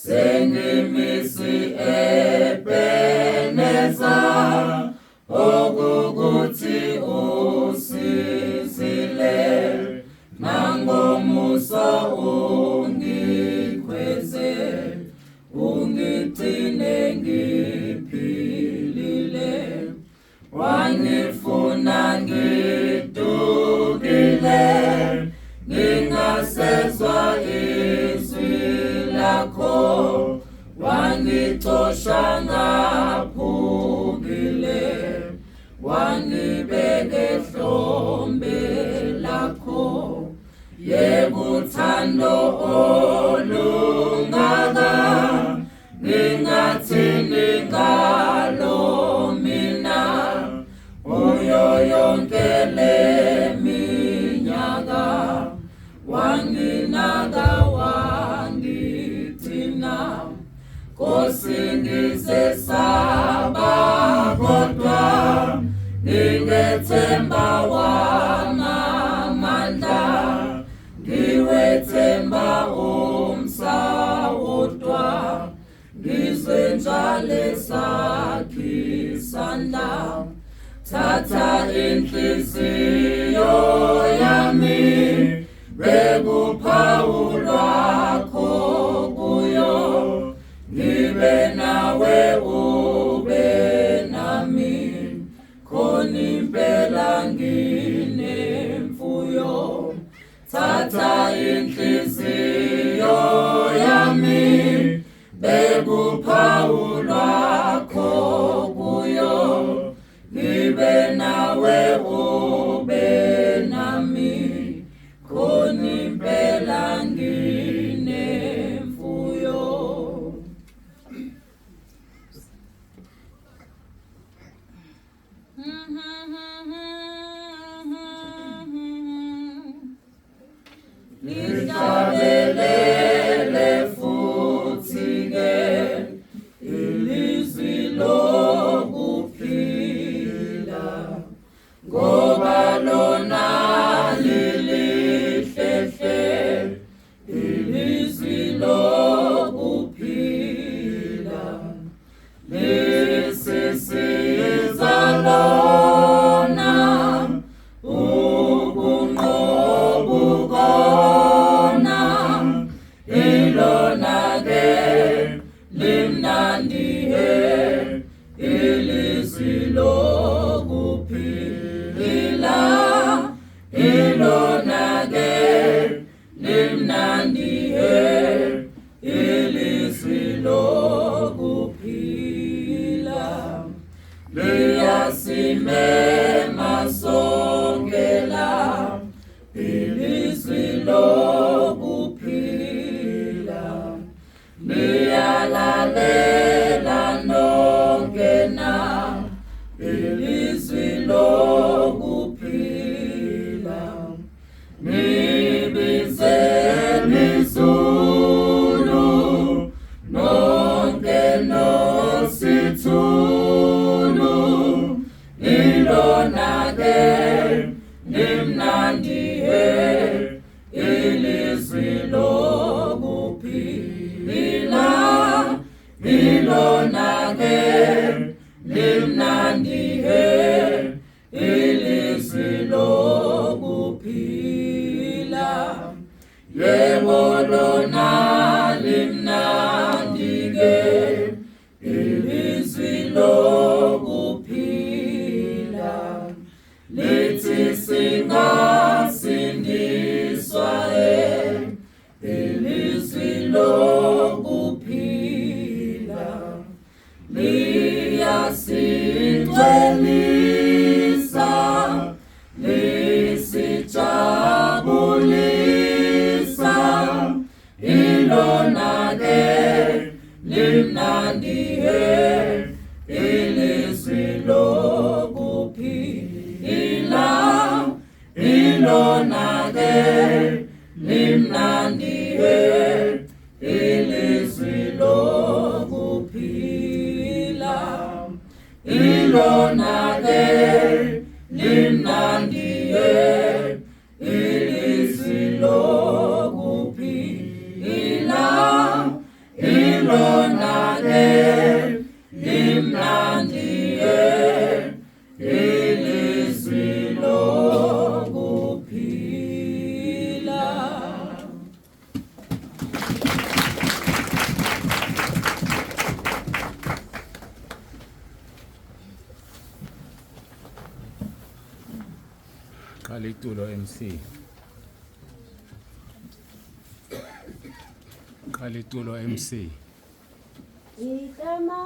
Sengimisi Ebeneza okukuthi usizile nangomusa ungikhweze ungigcine ngiphilile wangifuna ngidukile ngingasezwa izwi lakho wangixosha ngaphukile wangibeka ehlombe lakho yebo uthando olungaka ngingathini ngalo mina uyo yonke leminyaka wanginaka wangithina Nkosi ngizesaba kodwa ngingethemba wanamandla ngiwethemba umsawodwa ngizwe njalo sakhi isandla thatha inhliziyo yami bekuphawu lwakho kuyo ngibe nawe ube nami khona impela nginemfuyo thatha inhliziyo yami bekuphawu lwakho kuyo ngibe nawe ube nami khona impela nginemfuyo Ngihlabelele futhi-ke ilizwi lokuphila ngoba lona lilihlehle ilizwi lokuphila lisisiza lona ubunqobukona ilona-ke limnandi-he ilizwi lokuphila ilona-ke limnandi-he ilizwi lokuphila liyasimema songela ilizwi lokuphila liyalalela nongena ilizwi lokuphila nibizeni izulu nonke nosithulu ilona-ke limnandi-he ilizwi lokuphila ilona-ke limnandi-he ilizwi lokuphila yebo lona limnandi-ke ilizwi lokuphila lithi singasindiswa ilizwi lokuphila liyasingcwelisa lisijabulisa ilona-ke limnandi-he ilizwi lokuphila ilona ilona ke limnandiye ilizwi lokuphila ilona ke limnandiye ilizwi lokuphila. Kalitulo MC. Kalitulo MC. Itama